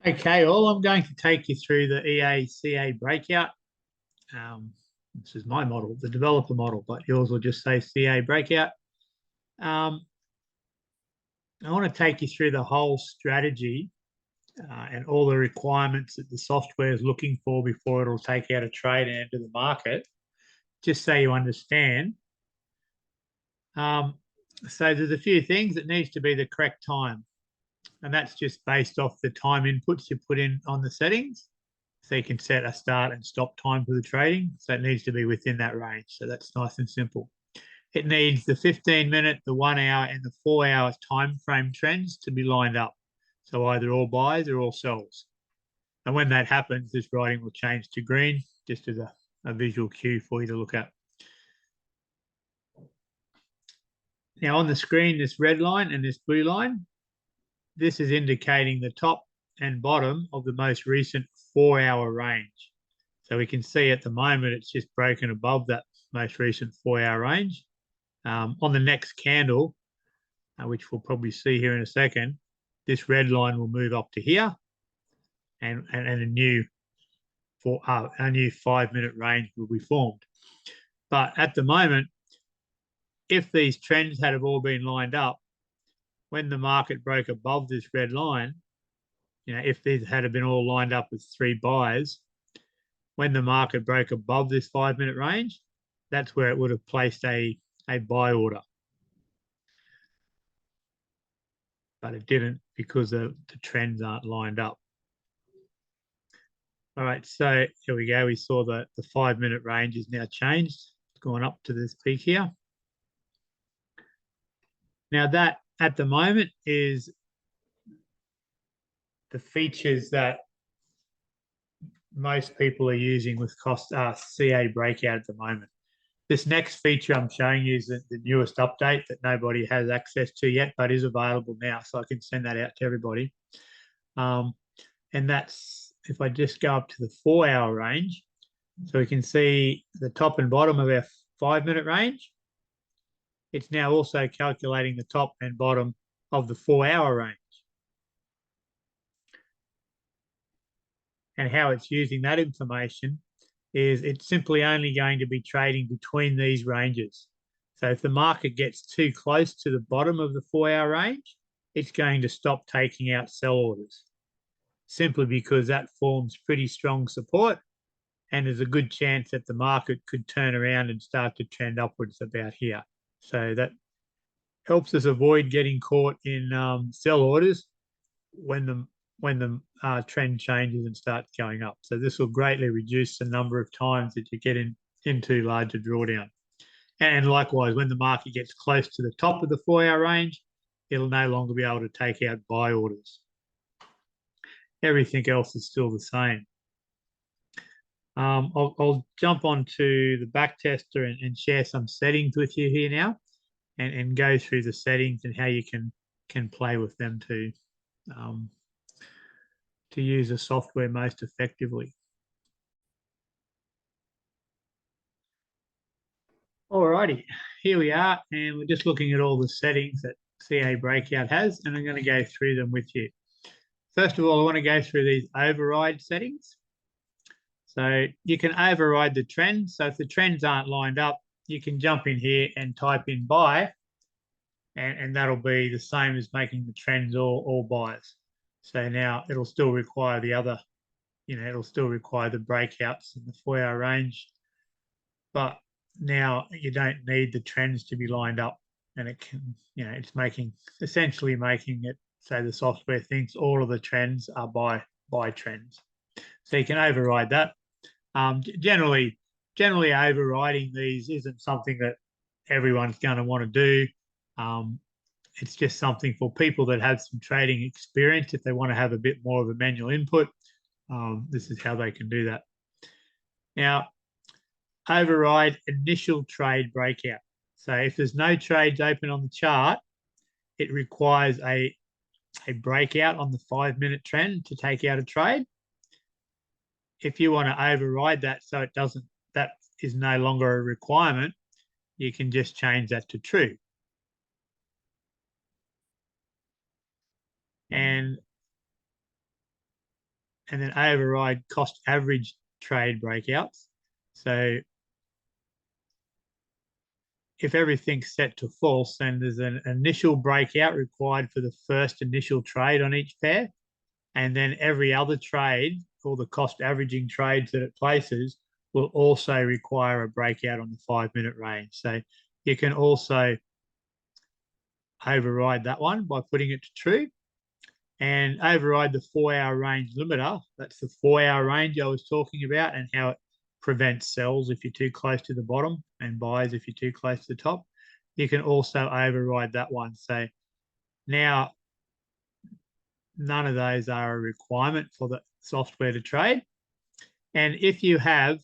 Okay, all I'm going to take you through the CA Breakout. This is my model, the developer model, but yours will just say CA Breakout. I want to take you through the whole strategy and all the requirements that the software is looking for before it'll take out a trade and enter the market, just so you understand. So there's a few things that needs to be the correct time, and that's just based off the time inputs you put in on the settings. So you can set a start and stop time for the trading. So it needs to be within that range. So that's nice and simple. It needs the 15-minute, the 1 hour, and the 4 hour time frame trends to be lined up. So either all buys or all sells. And when that happens, this writing will change to green, just as a visual cue for you to look at. Now on the screen, this red line and this blue line, this is indicating the top and bottom of the most recent 4 hour range. So we can see at the moment it's just broken above that most recent 4 hour range. On the next candle, which we'll probably see here in a second, this red line will move up to here, and a new 5-minute range will be formed. But at the moment, if these trends had have all been lined up, when the market broke above this red line, if these had been all lined up with 3 buys, when the market broke above this 5-minute range, that's where it would have placed a buy order. But it didn't because the trends aren't lined up. All right, so here we go. We saw that the 5-minute range is now changed. It's gone up to this peak here. Now that at the moment is the features that most people are using with CA Breakout at the moment. This next feature I'm showing you is the newest update that nobody has access to yet, but is available now, so I can send that out to everybody. And that's, if I just go up to the 4 hour range, so we can see the top and bottom of our 5-minute range. It's now also calculating the top and bottom of the 4 hour range. And how it's using that information is it's simply only going to be trading between these ranges. So if the market gets too close to the bottom of the 4 hour range, it's going to stop taking out sell orders, simply because that forms pretty strong support, and there's a good chance that the market could turn around and start to trend upwards about here. So that helps us avoid getting caught in sell orders when the trend changes and starts going up. So this will greatly reduce the number of times that you get into larger drawdown. And likewise, when the market gets close to the top of the 4 hour range, it'll no longer be able to take out buy orders. Everything else is still the same. I'll jump onto the back tester and share some settings with you here now, and go through the settings and how you can play with them to use the software most effectively. Alrighty, here we are, and we're just looking at all the settings that CA Breakout has, and I'm going to go through them with you. First of all, I want to go through these override settings. So you can override the trends. So if the trends aren't lined up, you can jump in here and type in buy, and that'll be the same as making the trends all buys. So now it'll still require the other, it'll still require the breakouts in the 4 hour range, but now you don't need the trends to be lined up, and it can, it's essentially making it so the software thinks all of the trends are buy trends. So you can override that. Generally overriding these isn't something that everyone's going to want to do. It's just something for people that have some trading experience. If they want to have a bit more of a manual input, this is how they can do that. Now, override initial trade breakout. So if there's no trades open on the chart, it requires a breakout on the 5-minute trend to take out a trade. If you want to override that so that is no longer a requirement, you can just change that to true. And and then override cost average trade breakouts. So if everything's set to false, then there's an initial breakout required for the first initial trade on each pair. And then every other trade, all the cost averaging trades that it places, will also require a breakout on the 5-minute range. So you can also override that one by putting it to true, and override the 4-hour range limiter. That's the 4-hour range I was talking about, and how it prevents sells if you're too close to the bottom and buys if you're too close to the top. You can also override that one. So now none of those are a requirement for the software to trade. And if you have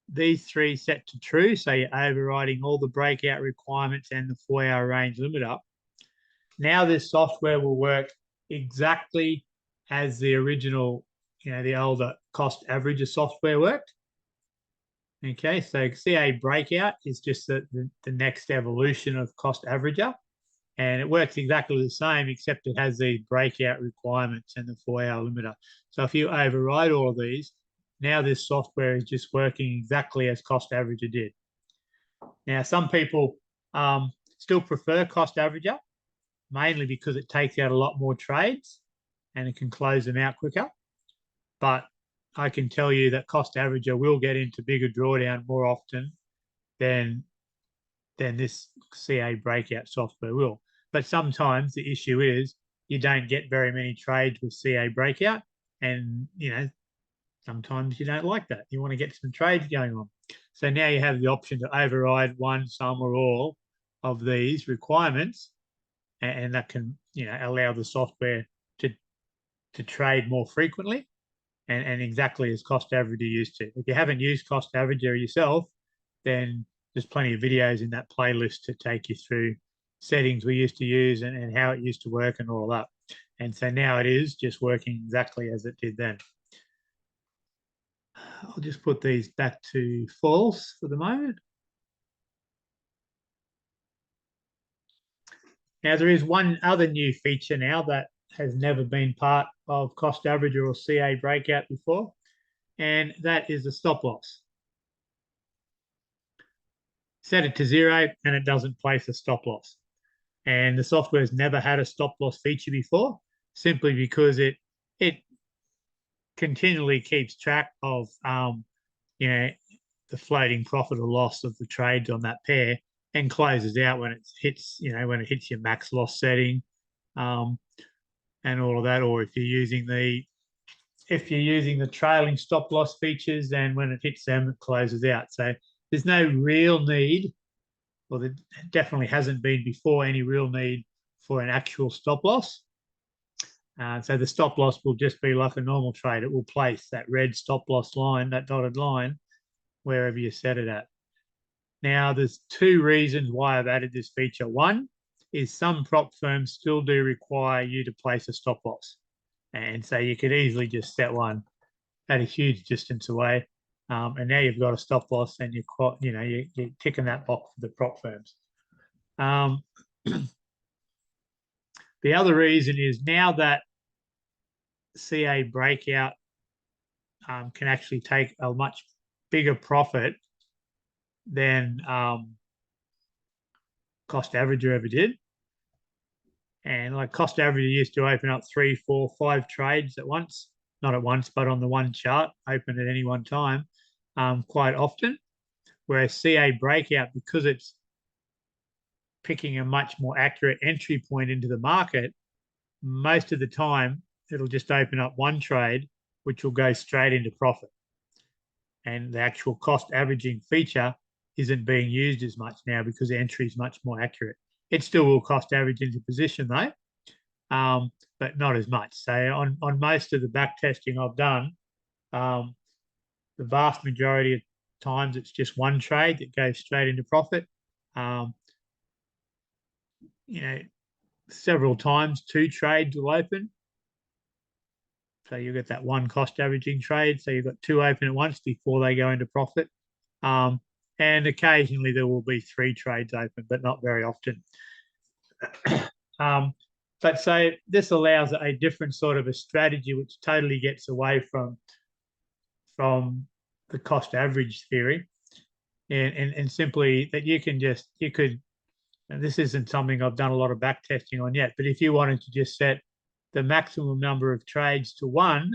these three set to true, so you're overriding all the breakout requirements and the 4-hour range limiter, now this software will work exactly as the original, the older cost averager software worked. Okay, so CA Breakout is just the next evolution of cost averager, and it works exactly the same, except it has these breakout requirements and the 4-hour limiter. So if you override all of these, now this software is just working exactly as cost averager did. Now, some people still prefer cost averager, mainly because it takes out a lot more trades and it can close them out quicker. But I can tell you that cost averager will get into bigger drawdown more often than this CA Breakout software will. But sometimes the issue is you don't get very many trades with CA Breakout, and sometimes you don't like that. You want to get some trades going on. So now you have the option to override one, some, or all of these requirements, and that can allow the software to trade more frequently and exactly as cost averager used to. If you haven't used cost averager yourself, then there's plenty of videos in that playlist to take you through settings we used to use and how it used to work and all of that. And so now it is just working exactly as it did then. I'll just put these back to false for the moment. Now, there is one other new feature now that has never been part of cost averager or CA Breakout before, and that is the stop loss. Set it to 0 and it doesn't place a stop loss. And the software has never had a stop loss feature before, simply because it continually keeps track of the floating profit or loss of the trades on that pair, and closes out when it hits your max loss setting, and all of that. Or if you're using the trailing stop loss features, then when it hits them, it closes out. So there's no real need, or there definitely hasn't been before, any real need for an actual stop loss. So the stop loss will just be like a normal trade. It will place that red stop loss line, that dotted line, wherever you set it at. Now, there's two reasons why I've added this feature. One is some prop firms still do require you to place a stop loss. And so you could easily just set one at a huge distance away. And now you've got a stop loss, and you're ticking that box for the prop firms. The other reason is now that CA Breakout can actually take a much bigger profit than cost averager ever did. And like cost averager used to open up 3, 4, 5 trades at once, not at once, but on the one chart, open at any one time, quite often. Whereas CA Breakout, because it's picking a much more accurate entry point into the market, most of the time it'll just open up one trade, which will go straight into profit. And the actual cost averaging feature isn't being used as much now because the entry is much more accurate. It still will cost average into position though, but not as much. So on most of the back testing I've done, the vast majority of times it's just one trade that goes straight into profit. Several times 2 trades will open. So you get that one cost averaging trade. So you've got 2 open at once before they go into profit. And occasionally there will be 3 trades open, but not very often. But so this allows a different sort of a strategy, which totally gets away from the cost average theory, and simply that you could, and this isn't something I've done a lot of back testing on yet, but if you wanted to just set the maximum number of trades to 1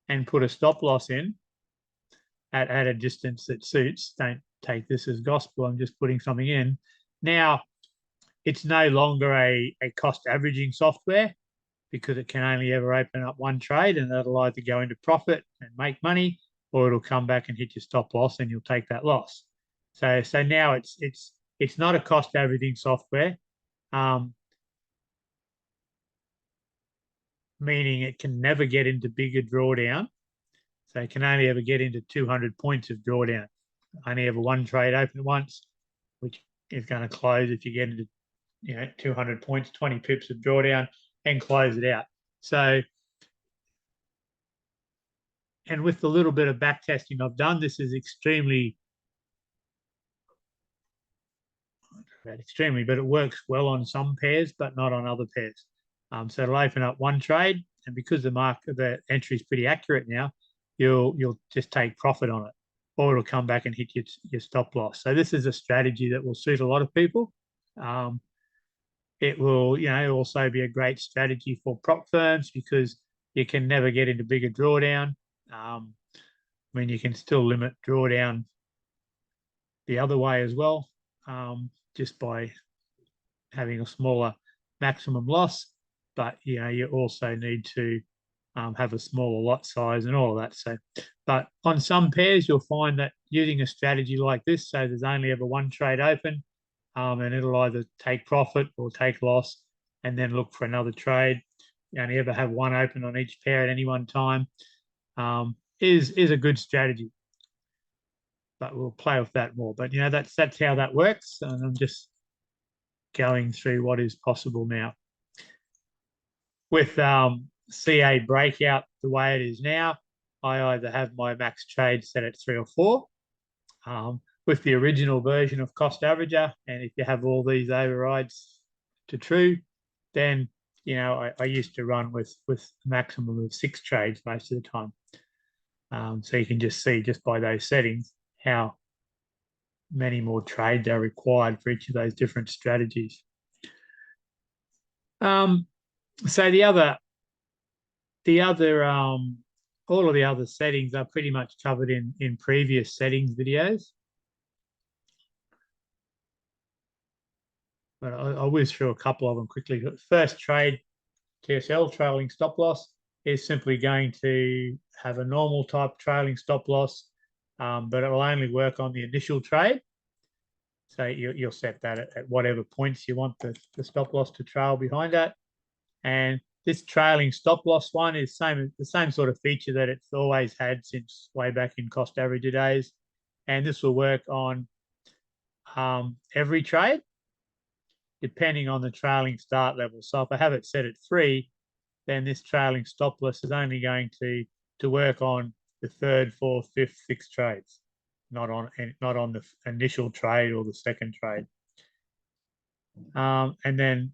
and put a stop loss in at a distance that suits, don't take this as gospel, I'm just putting something in. Now, it's no longer a cost averaging software because it can only ever open up 1 trade, and that'll either go into profit and make money, or it'll come back and hit your stop loss and you'll take that loss. So now it's not a cost averaging software, meaning it can never get into bigger drawdown. So it can only ever get into 200 points of drawdown. Only ever 1 trade open once, which is going to close if you get into 200 points, 20 pips of drawdown, and close it out. So, and with the little bit of back testing I've done, this is extremely, but it works well on some pairs, but not on other pairs. So it'll open up 1 trade, and because the entry is pretty accurate now, you'll just take profit on it, or it'll come back and hit your stop loss. So this is a strategy that will suit a lot of people. It will, also be a great strategy for prop firms because you can never get into bigger drawdown. You can still limit drawdown the other way as well, just by having a smaller maximum loss. But you also need to have a smaller lot size and all of that. So, but on some pairs, you'll find that using a strategy like this, so there's only ever 1 trade open, and it'll either take profit or take loss and then look for another trade. You only ever have 1 open on each pair at any one time, is a good strategy. But we'll play with that more. But that's how that works, and I'm just going through what is possible now with CA Breakout. The way it is now, I either have my max trade set at 3 or 4. With the original version of Cost Averager, and if you have all these overrides to true, then I used to run with a maximum of 6 trades most of the time. So you can just see just by those settings how many more trades are required for each of those different strategies. So all of the other settings are pretty much covered in previous settings videos. But I'll whiz through a couple of them quickly. First trade, TSL, trailing stop loss, is simply going to have a normal type trailing stop loss, but it will only work on the initial trade. So you'll set that at whatever points you want the stop loss to trail behind that. And this trailing stop loss one is the same sort of feature that it's always had since way back in cost averager days. And this will work on every trade, depending on the trailing start level. So if I have it set at 3, then this trailing stop loss is only going to work on the 3rd, 4th, 5th, 6th trades, not on the initial trade or the second trade. And then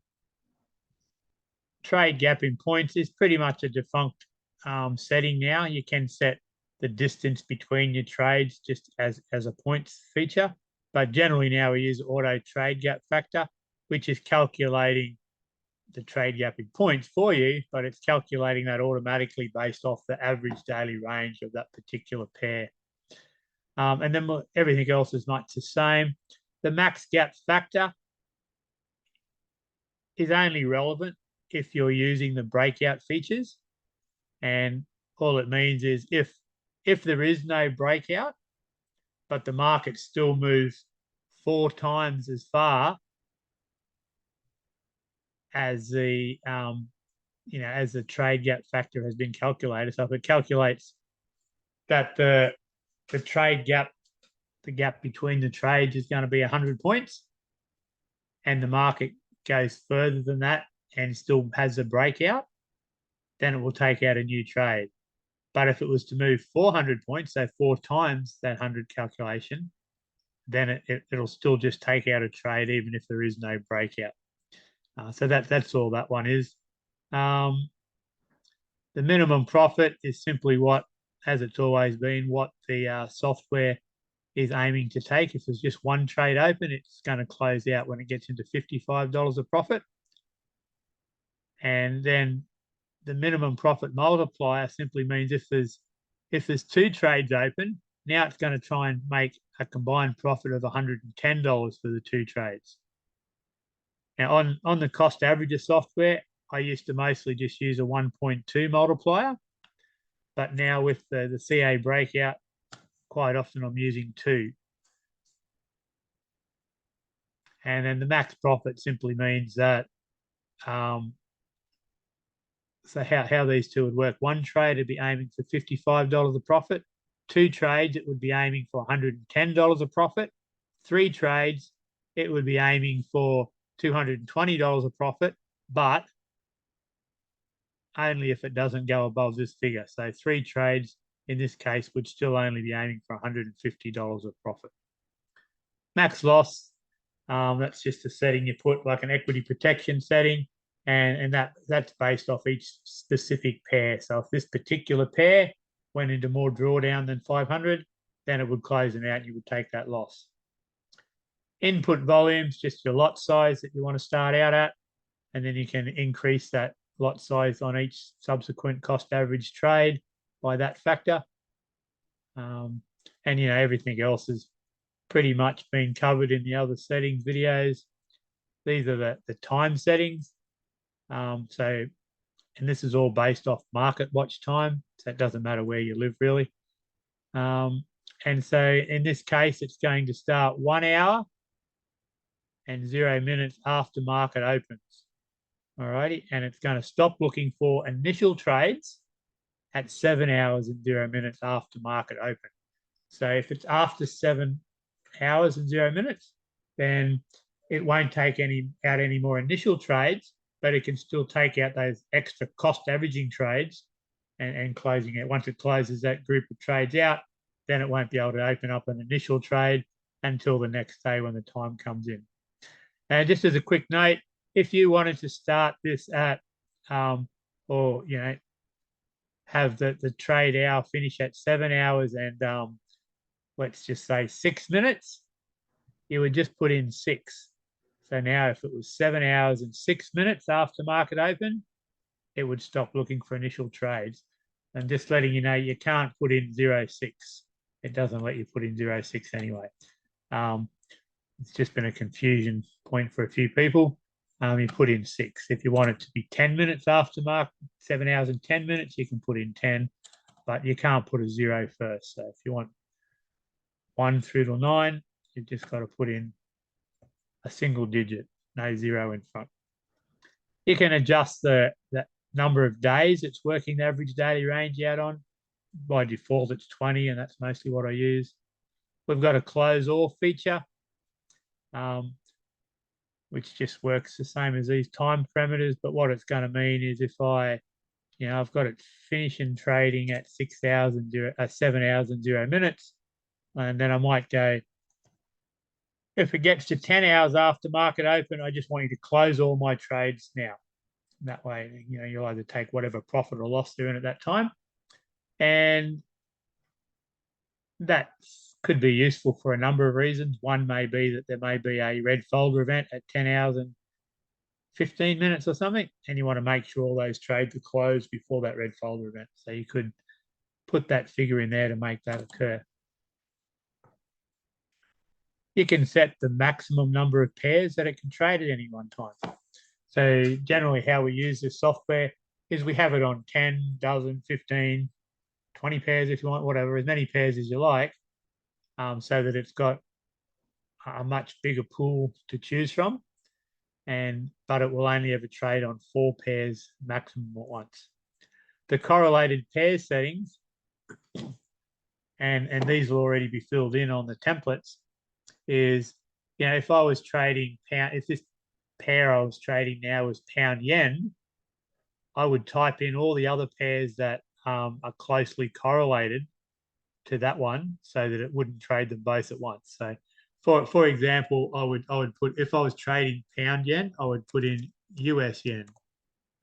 trade gap in points is pretty much a defunct setting now. You can set the distance between your trades just as a points feature, but generally now we use auto trade gap factor, which is calculating the trade gap in points for you, but it's calculating that automatically based off the average daily range of that particular pair. And then everything else is much the same. The max gap factor is only relevant if you're using the breakout features. And all it means is if there is no breakout, but the market still moves 4 times as far as the as the trade gap factor has been calculated. So if it calculates that the trade gap, the gap between the trades is going to be 100 points, and the market goes further than that and still has a breakout, then it will take out a new trade. But if it was to move 400 points, so 4 times that 100 calculation, then it'll still just take out a trade even if there is no breakout. So that's all that one is. The minimum profit is simply what, as it's always been, what the software is aiming to take. If there's just one trade open, it's going to close out when it gets into $55 of profit. And then the minimum profit multiplier simply means if there's two trades open, now it's going to try and make a combined profit of $110 for the two trades. Now, on the cost average of software, I used to mostly just use a 1.2 multiplier, but now with the CA Breakout, quite often I'm using 2. And then the max profit simply means that, so how these two would work. One trade would be aiming for $55 of profit. 2 trades, it would be aiming for $110 of profit. 3 trades, it would be aiming for $220 of profit, but only if it doesn't go above this figure. So 3 trades in this case would still only be aiming for $150 of profit. Max loss, that's just a setting you put, like an equity protection setting, and that's based off each specific pair. So if this particular pair went into more drawdown than 500, then it would close them out and you would take that loss. Input volumes, just your lot size that you want to start out at, and then you can increase that lot size on each subsequent cost average trade by that factor. And everything else has pretty much been covered in the other settings videos. These are the time settings. And this is all based off market watch time, so it doesn't matter where you live really. And so in this case, it's going to start 1 hour and 0 minutes after market opens. Alrighty, and it's going to stop looking for initial trades at 7 hours and 0 minutes after market open. So if it's after 7 hours and 0 minutes, then it won't take out any more initial trades, but it can still take out those extra cost averaging trades and closing it. Once it closes that group of trades out, then it won't be able to open up an initial trade until the next day when the time comes in. And just as a quick note, if you wanted to start this at, have the trade hour finish at 7 hours and let's just say 6 minutes, you would just put in 6. So now if it was 7 hours and 6 minutes after market open, it would stop looking for initial trades. And just letting you know, you can't put in 06. It doesn't let you put in 06 anyway. It's just been a confusion point for a few people. You put in 6. If you want it to be 10 minutes after market, 7 hours and 10 minutes, you can put in 10, but you can't put a 0 first. So if you want 1 through to 9, you've just got to put in a single digit, no 0 in front. You can adjust the number of days it's working the average daily range out on. By default, it's 20, and that's mostly what I use. We've got a close all feature, which just works the same as these time parameters. But what it's going to mean is if I've got it finishing trading at 7 hours and 0 minutes, and then I might go, if it gets to 10 hours after market open, I just want you to close all my trades now. That way, you'll either take whatever profit or loss they're in at that time. And that could be useful for a number of reasons. One may be that there may be a red folder event at 10 hours and 15 minutes or something, and you want to make sure all those trades are closed before that red folder event. So you could put that figure in there to make that occur. You can set the maximum number of pairs that it can trade at any one time. So generally how we use this software is we have it on 10, dozen, 15, 20 pairs if you want, whatever, as many pairs as you like, so that it's got a much bigger pool to choose from, but it will only ever trade on 4 pairs maximum at once. The correlated pair settings, and these will already be filled in on the templates, is, if I was trading pound, if this pair I was trading now was pound yen, I would type in all the other pairs that are closely correlated to that one so that it wouldn't trade them both at once. So for example, I would put, if I was trading pound yen, I would put in US yen,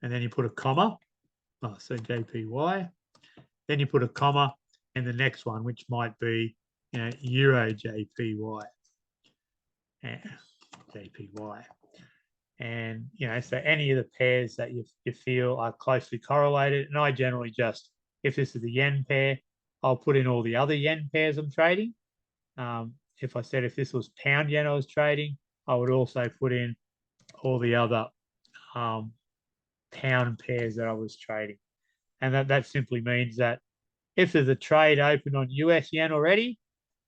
and then you put a comma. So JPY. Then you put a comma in the next one, which might be Euro JPY. JPY. And so any of the pairs that you feel are closely correlated, and I generally just, if this is a yen pair, I'll put in all the other yen pairs I'm trading. If this was pound yen I was trading, I would also put in all the other pound pairs that I was trading. And that simply means that if there's a trade open on US yen already,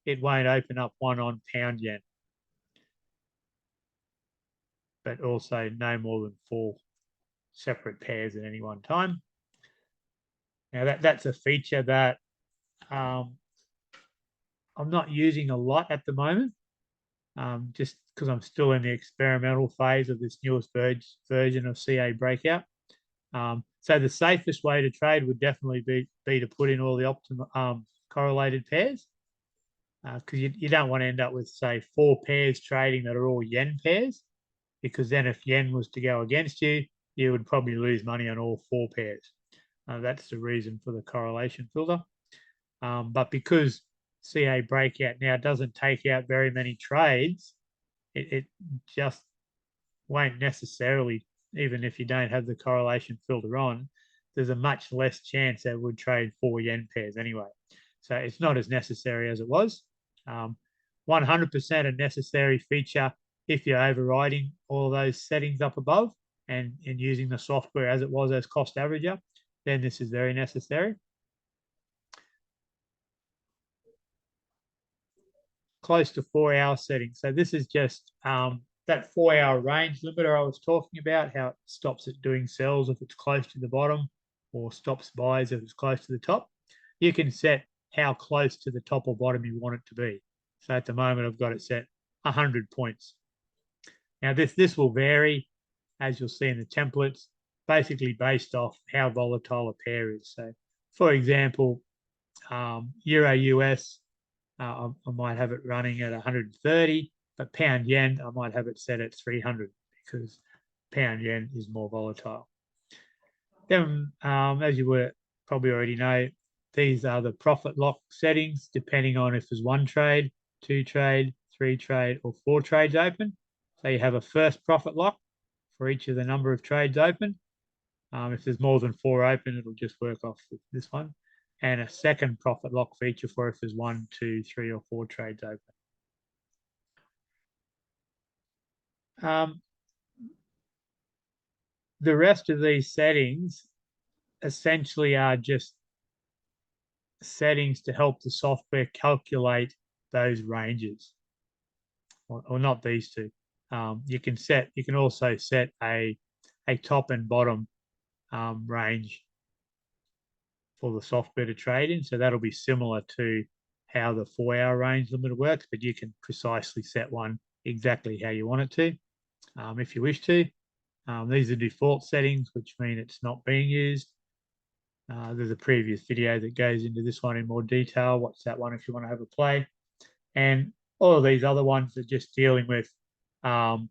it won't open up one on pound yen. But also no more than 4 separate pairs at any one time. Now that's a feature that I'm not using a lot at the moment, just because I'm still in the experimental phase of this newest version of CA Breakout. So the safest way to trade would definitely be to put in all the optimal correlated pairs, because you don't want to end up with, say, 4 pairs trading that are all yen pairs, because then if yen was to go against you, you would probably lose money on all 4 pairs. That's the reason for the correlation filter. But because CA Breakout now doesn't take out very many trades, it just won't necessarily, even if you don't have the correlation filter on, there's a much less chance that it would trade 4 yen pairs anyway. So it's not as necessary as it was. 100% a necessary feature if you're overriding all those settings up above and using the software as it was as cost averager, then this is very necessary. Close to 4-hour settings. So this is just that 4-hour range limiter I was talking about, how it stops it doing sells if it's close to the bottom or stops buys if it's close to the top. You can set how close to the top or bottom you want it to be. So at the moment, I've got it set 100 points. Now this will vary, as you'll see in the templates, basically based off how volatile a pair is. So for example, Euro US, I might have it running at 130, but pound yen, I might have it set at 300 because pound yen is more volatile. Then, as you were probably already know, these are the profit lock settings, depending on if there's 1 trade, 2 trade, 3 trade, or 4 trades open. So you have a first profit lock for each of the number of trades open. If there's more than 4 open, it'll just work off with this one. And a second profit lock feature for if there's 1, 2, 3, or 4 trades open. The rest of these settings essentially are just settings to help the software calculate those ranges, or not these two. You can also set a top and bottom range for the software to trade in. So that'll be similar to how the 4-hour range limiter works, but you can precisely set one exactly how you want it to, if you wish to. These are default settings, which mean it's not being used. There's a previous video that goes into this one in more detail. Watch that one if you want to have a play. And all of these other ones are just dealing with how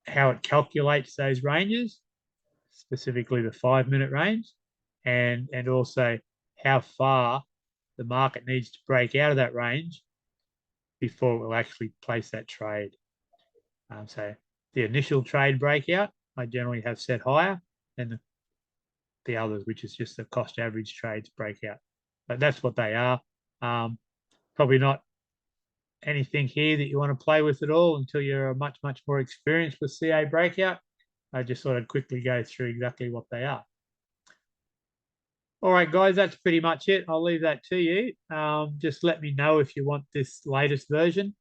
it calculates those ranges, specifically the 5-minute range, and also how far the market needs to break out of that range before it will actually place that trade. So the initial trade breakout, I generally have set higher than the others, which is just the cost average trades breakout. But that's what they are. Probably not anything here that you want to play with at all until you're much more experienced with CA Breakout. I just thought I'd quickly go through exactly what they are. All right, guys, that's pretty much it. I'll leave that to you. Just let me know if you want this latest version.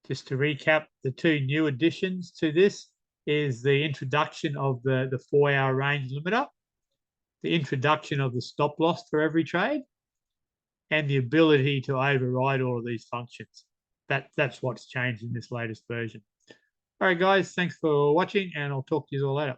Just to recap, the 2 new additions to this is the introduction of the 4-hour range limiter, the introduction of the stop loss for every trade, and the ability to override all of these functions. That's what's changed in this latest version. All right, guys, thanks for watching, and I'll talk to you all later.